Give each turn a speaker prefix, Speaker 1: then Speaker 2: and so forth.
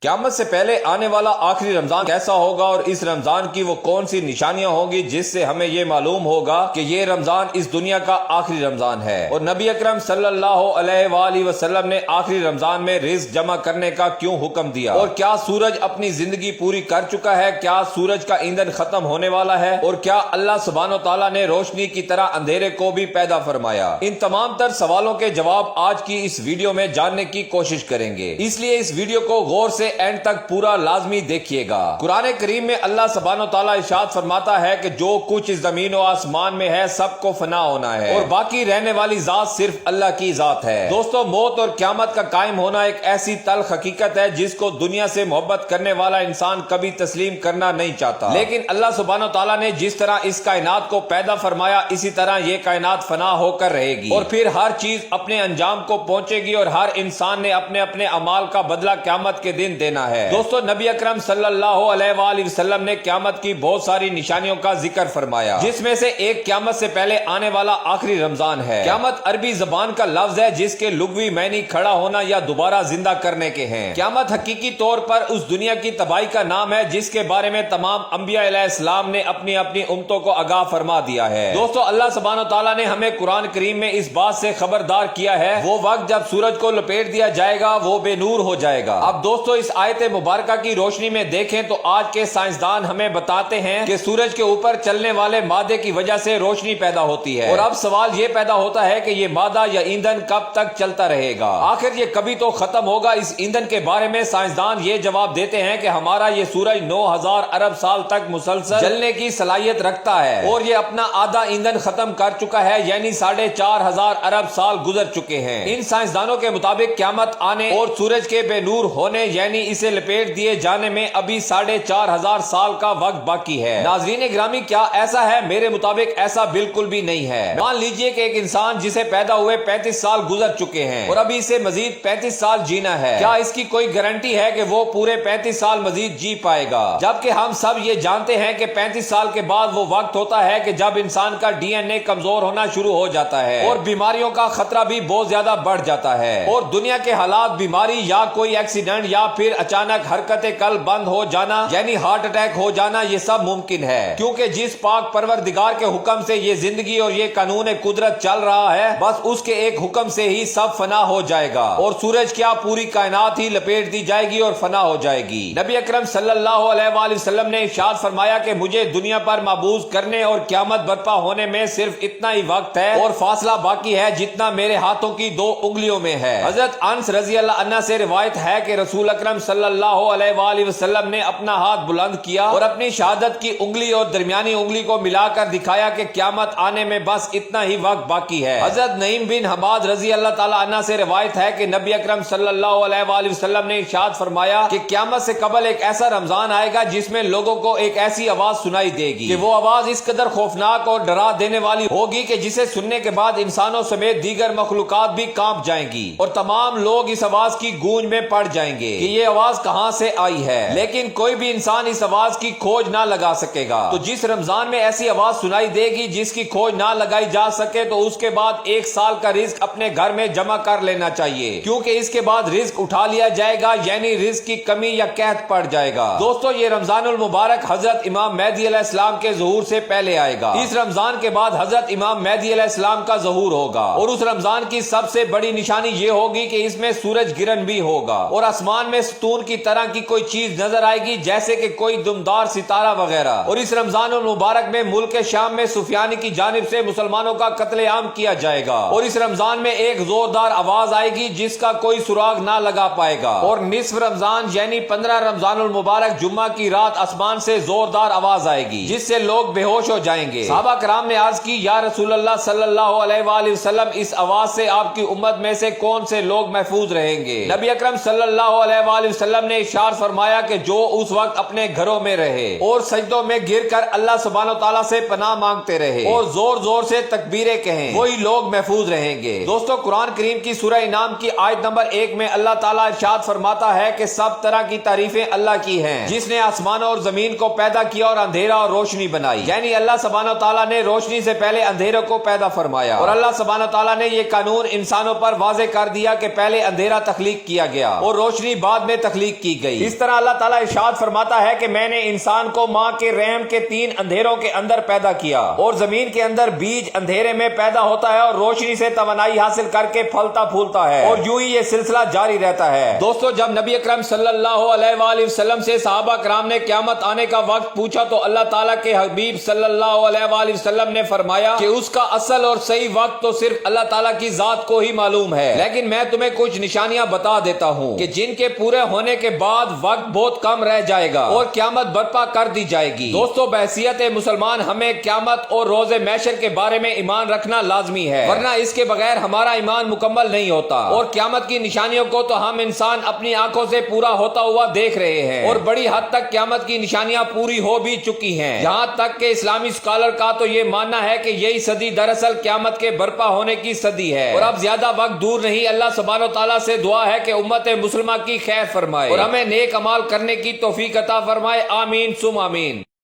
Speaker 1: قیامت سے پہلے آنے والا آخری رمضان کیسا ہوگا اور اس رمضان کی وہ کون سی نشانیاں ہوگی جس سے ہمیں یہ معلوم ہوگا کہ یہ رمضان اس دنیا کا آخری رمضان ہے، اور نبی اکرم صلی اللہ علیہ وآلہ وسلم نے آخری رمضان میں رزق جمع کرنے کا کیوں حکم دیا، اور کیا سورج اپنی زندگی پوری کر چکا ہے، کیا سورج کا ایندھن ختم ہونے والا ہے، اور کیا اللہ سبحانہ و تعالیٰ نے روشنی کی طرح اندھیرے کو بھی پیدا فرمایا۔ ان تمام تر سوالوں کے جواب آج کی اس ویڈیو میں جاننے کی کوشش کریں گے، اس لیے اس ویڈیو کو غور سے اینڈ تک پورا لازمی دیکھیے گا۔ قرآن کریم میں اللہ سبحانہ و تعالیٰ ارشاد فرماتا ہے کہ جو کچھ اس زمین و آسمان میں ہے سب کو فنا ہونا ہے، اور باقی رہنے والی ذات صرف اللہ کی ذات ہے۔ دوستو، موت اور قیامت کا قائم ہونا ایک ایسی تلخ حقیقت ہے جس کو دنیا سے محبت کرنے والا انسان کبھی تسلیم کرنا نہیں چاہتا، لیکن اللہ سبحانہ و تعالیٰ نے جس طرح اس کائنات کو پیدا فرمایا اسی طرح یہ کائنات فنا ہو کر رہے گی، اور پھر ہر چیز اپنے انجام کو پہنچے گی، اور ہر انسان نے اپنے اپنے اعمال کا بدلہ قیامت کے دن دینا ہے۔ دوستو، نبی اکرم صلی اللہ علیہ وآلہ وسلم نے قیامت کی بہت ساری نشانیوں کا ذکر فرمایا، جس میں سے ایک قیامت سے پہلے آنے والا آخری رمضان ہے۔ قیامت عربی زبان کا لفظ ہے جس کے لغوی معنی کھڑا ہونا یا دوبارہ زندہ کرنے کے ہیں۔ قیامت حقیقی طور پر اس دنیا کی تباہی کا نام ہے جس کے بارے میں تمام انبیاء علیہ السلام نے اپنی اپنی امتوں کو آگاہ فرما دیا ہے۔ دوستو، اللہ سبحانہ و تعالیٰ نے ہمیں قرآن کریم میں اس بات سے خبردار کیا ہے وہ وقت جب سورج کو لپیٹ دیا جائے گا وہ بے نور ہو جائے گا۔ اب دوستو، اس آیت مبارکہ کی روشنی میں دیکھیں تو آج کے سائنسدان ہمیں بتاتے ہیں کہ سورج کے اوپر چلنے والے مادے کی وجہ سے روشنی پیدا ہوتی ہے، اور اب سوال یہ پیدا ہوتا ہے کہ یہ مادہ یا ایندھن کب تک چلتا رہے گا، آخر یہ کبھی تو ختم ہوگا۔ اس ایندھن کے بارے میں سائنسدان یہ جواب دیتے ہیں کہ ہمارا یہ سورج 9000 ارب سال تک مسلسل جلنے کی صلاحیت رکھتا ہے، اور یہ اپنا آدھا ایندھن ختم کر چکا ہے، یعنی 4500 ارب سال گزر چکے ہیں۔ ان سائنسدانوں کے مطابق قیامت آنے اور سورج کے بے نور ہونے یعنی اسے لپیٹ دیے جانے میں ابھی 4500 سال کا وقت باقی ہے۔ ناظرین گرامی، کیا ایسا ہے؟ میرے مطابق ایسا بالکل بھی نہیں ہے۔ مان لیجئے کہ ایک انسان جسے پیدا ہوئے 35 سال گزر چکے ہیں اور ابھی اسے مزید 35 سال جینا ہے، کیا اس کی کوئی گارنٹی ہے کہ وہ پورے 35 سال مزید جی پائے گا؟ جبکہ ہم سب یہ جانتے ہیں کہ 35 سال کے بعد وہ وقت ہوتا ہے کہ جب انسان کا ڈی این اے کمزور ہونا شروع ہو جاتا ہے اور بیماریوں کا خطرہ بھی بہت زیادہ بڑھ جاتا ہے، اور دنیا کے حالات، بیماری یا کوئی ایکسیڈنٹ یا پھر اچانک حرکت قلب بند ہو جانا یعنی ہارٹ اٹیک ہو جانا، یہ سب ممکن ہے، کیونکہ جس پاک پروردگار کے حکم سے یہ زندگی اور یہ قانون قدرت چل رہا ہے، بس اس کے ایک حکم سے ہی سب فنا ہو جائے گا، اور سورج کیا پوری کائنات ہی لپیٹ دی جائے گی اور فنا ہو جائے گی۔ نبی اکرم صلی اللہ علیہ وآلہ وسلم نے ارشاد فرمایا کہ مجھے دنیا پر معبود کرنے اور قیامت برپا ہونے میں صرف اتنا ہی وقت ہے اور فاصلہ باقی ہے جتنا میرے ہاتھوں کی 2 انگلیوں میں ہے۔ حضرت انس رضی اللہ عنہ سے روایت ہے کہ رسول اکرم صلی اللہ علیہ وآلہ وسلم نے اپنا ہاتھ بلند کیا اور اپنی شہادت کی انگلی اور درمیانی انگلی کو ملا کر دکھایا کہ قیامت آنے میں بس اتنا ہی وقت باقی ہے۔ حضرت نعیم بن حماد رضی اللہ تعالی عنہ سے روایت ہے کہ نبی اکرم صلی اللہ علیہ وآلہ وسلم نے ارشاد فرمایا کہ قیامت سے قبل ایک ایسا رمضان آئے گا جس میں لوگوں کو ایک ایسی آواز سنائی دے گی کہ وہ آواز اس قدر خوفناک اور ڈرا دینے والی ہوگی کہ جسے سننے کے بعد انسانوں سمیت دیگر مخلوقات بھی کانپ جائیں گی، اور تمام لوگ اس آواز کی گونج میں پڑ جائیں گے کہ یہ آواز کہاں سے آئی ہے، لیکن کوئی بھی انسان اس آواز کی کھوج نہ لگا سکے گا۔ تو جس رمضان میں ایسی آواز سنائی دے گی جس کی کھوج نہ لگائی جا سکے تو اس کے بعد 1 سال کا رزق اپنے گھر میں جمع کر لینا چاہیے، کیونکہ اس کے بعد رزق اٹھا لیا جائے گا، یعنی رزق کی کمی یا قحط پڑ جائے گا۔ دوستو، یہ رمضان المبارک حضرت امام مہدی علیہ السلام کے ظہور سے پہلے آئے گا۔ اس رمضان کے بعد حضرت امام مہدی علیہ السلام کا ظہور ہوگا، اور اس رمضان کی سب سے بڑی نشانی یہ ہوگی کہ اس میں سورج گرہن بھی ہوگا، اور آسمان میں ستون کی طرح کی کوئی چیز نظر آئے گی جیسے کہ کوئی دمدار ستارہ وغیرہ۔ اور اس رمضان المبارک میں ملک شام میں سفیان کی جانب سے مسلمانوں کا قتل عام کیا جائے گا، اور اس رمضان میں ایک زوردار آواز آئے گی جس کا کوئی سراغ نہ لگا پائے گا، اور نصف رمضان یعنی 15 رمضان المبارک جمعہ کی رات آسمان سے زوردار آواز آئے گی جس سے لوگ بے ہوش ہو جائیں گے۔ صحابہ کرام نے عرض کی، یا رسول اللہ صلی اللہ علیہ وآلہ وسلم، اس آواز سے آپ کی امت میں سے کون سے لوگ محفوظ رہیں گے؟ نبی اکرم صلی اللہ علیہ وآلہ وسلم نے ارشاد فرمایا کہ جو اس وقت اپنے گھروں میں رہے اور سجدوں میں گر کر اللہ سبحانہ وتعالی سے پناہ مانگتے رہے اور زور زور سے تکبیریں کہیں، وہی لوگ محفوظ رہیں گے۔ دوستو، قرآن کریم کی سورہ انعام کی آیت نمبر 1 میں اللہ تعالیٰ ارشاد فرماتا ہے کہ سب طرح کی تعریفیں اللہ کی ہیں جس نے آسمانوں اور زمین کو پیدا کیا اور اندھیرا اور روشنی بنائی، یعنی اللہ سبحانہ وتعالی نے روشنی سے پہلے اندھیرے کو پیدا فرمایا، اور اللہ سبحانہ وتعالی نے یہ قانون انسانوں پر واضح کر دیا کہ پہلے اندھیرا تخلیق کیا گیا اور روشنی بعد میں سے تخلیق کی گئی۔ اس طرح اللہ تعالیٰ ارشاد فرماتا ہے کہ میں نے انسان کو ماں کے رحم کے 3 اندھیروں کے اندر پیدا کیا، اور زمین کے اندر بیج اندھیرے میں پیدا ہوتا ہے اور روشنی سے توانائی حاصل کر کے پھلتا پھولتا ہے، اور یوں ہی یہ سلسلہ جاری رہتا ہے۔ دوستو، جب نبی اکرم صلی اللہ علیہ وآلہ وسلم سے صحابہ کرام نے قیامت آنے کا وقت پوچھا تو اللہ تعالیٰ کے حبیب صلی اللہ علیہ وآلہ وسلم نے فرمایا کہ اس کا اصل اور صحیح وقت تو صرف اللہ تعالیٰ کی ذات کو ہی معلوم ہے، لیکن میں تمہیں کچھ نشانیاں بتا دیتا ہوں کہ جن کے پورے ہونے کے بعد وقت بہت کم رہ جائے گا اور قیامت برپا کر دی جائے گی۔ دوستو، بحیثیت مسلمان ہمیں قیامت اور روز محشر کے بارے میں ایمان رکھنا لازمی ہے، ورنہ اس کے بغیر ہمارا ایمان مکمل نہیں ہوتا۔ اور قیامت کی نشانیوں کو تو ہم انسان اپنی آنکھوں سے پورا ہوتا ہوا دیکھ رہے ہیں، اور بڑی حد تک قیامت کی نشانیاں پوری ہو بھی چکی ہیں، یہاں تک کہ اسلامی اسکالر کا تو یہ ماننا ہے کہ یہی صدی دراصل قیامت کے برپا ہونے کی صدی ہے، اور اب زیادہ وقت دور نہیں۔ اللہ سبحانہ و تعالیٰ سے دعا ہے کہ امت مسلمہ کی خیر فرمائے اور ہمیں نیک اعمال کرنے کی توفیق عطا فرمائے۔ آمین ثم آمین۔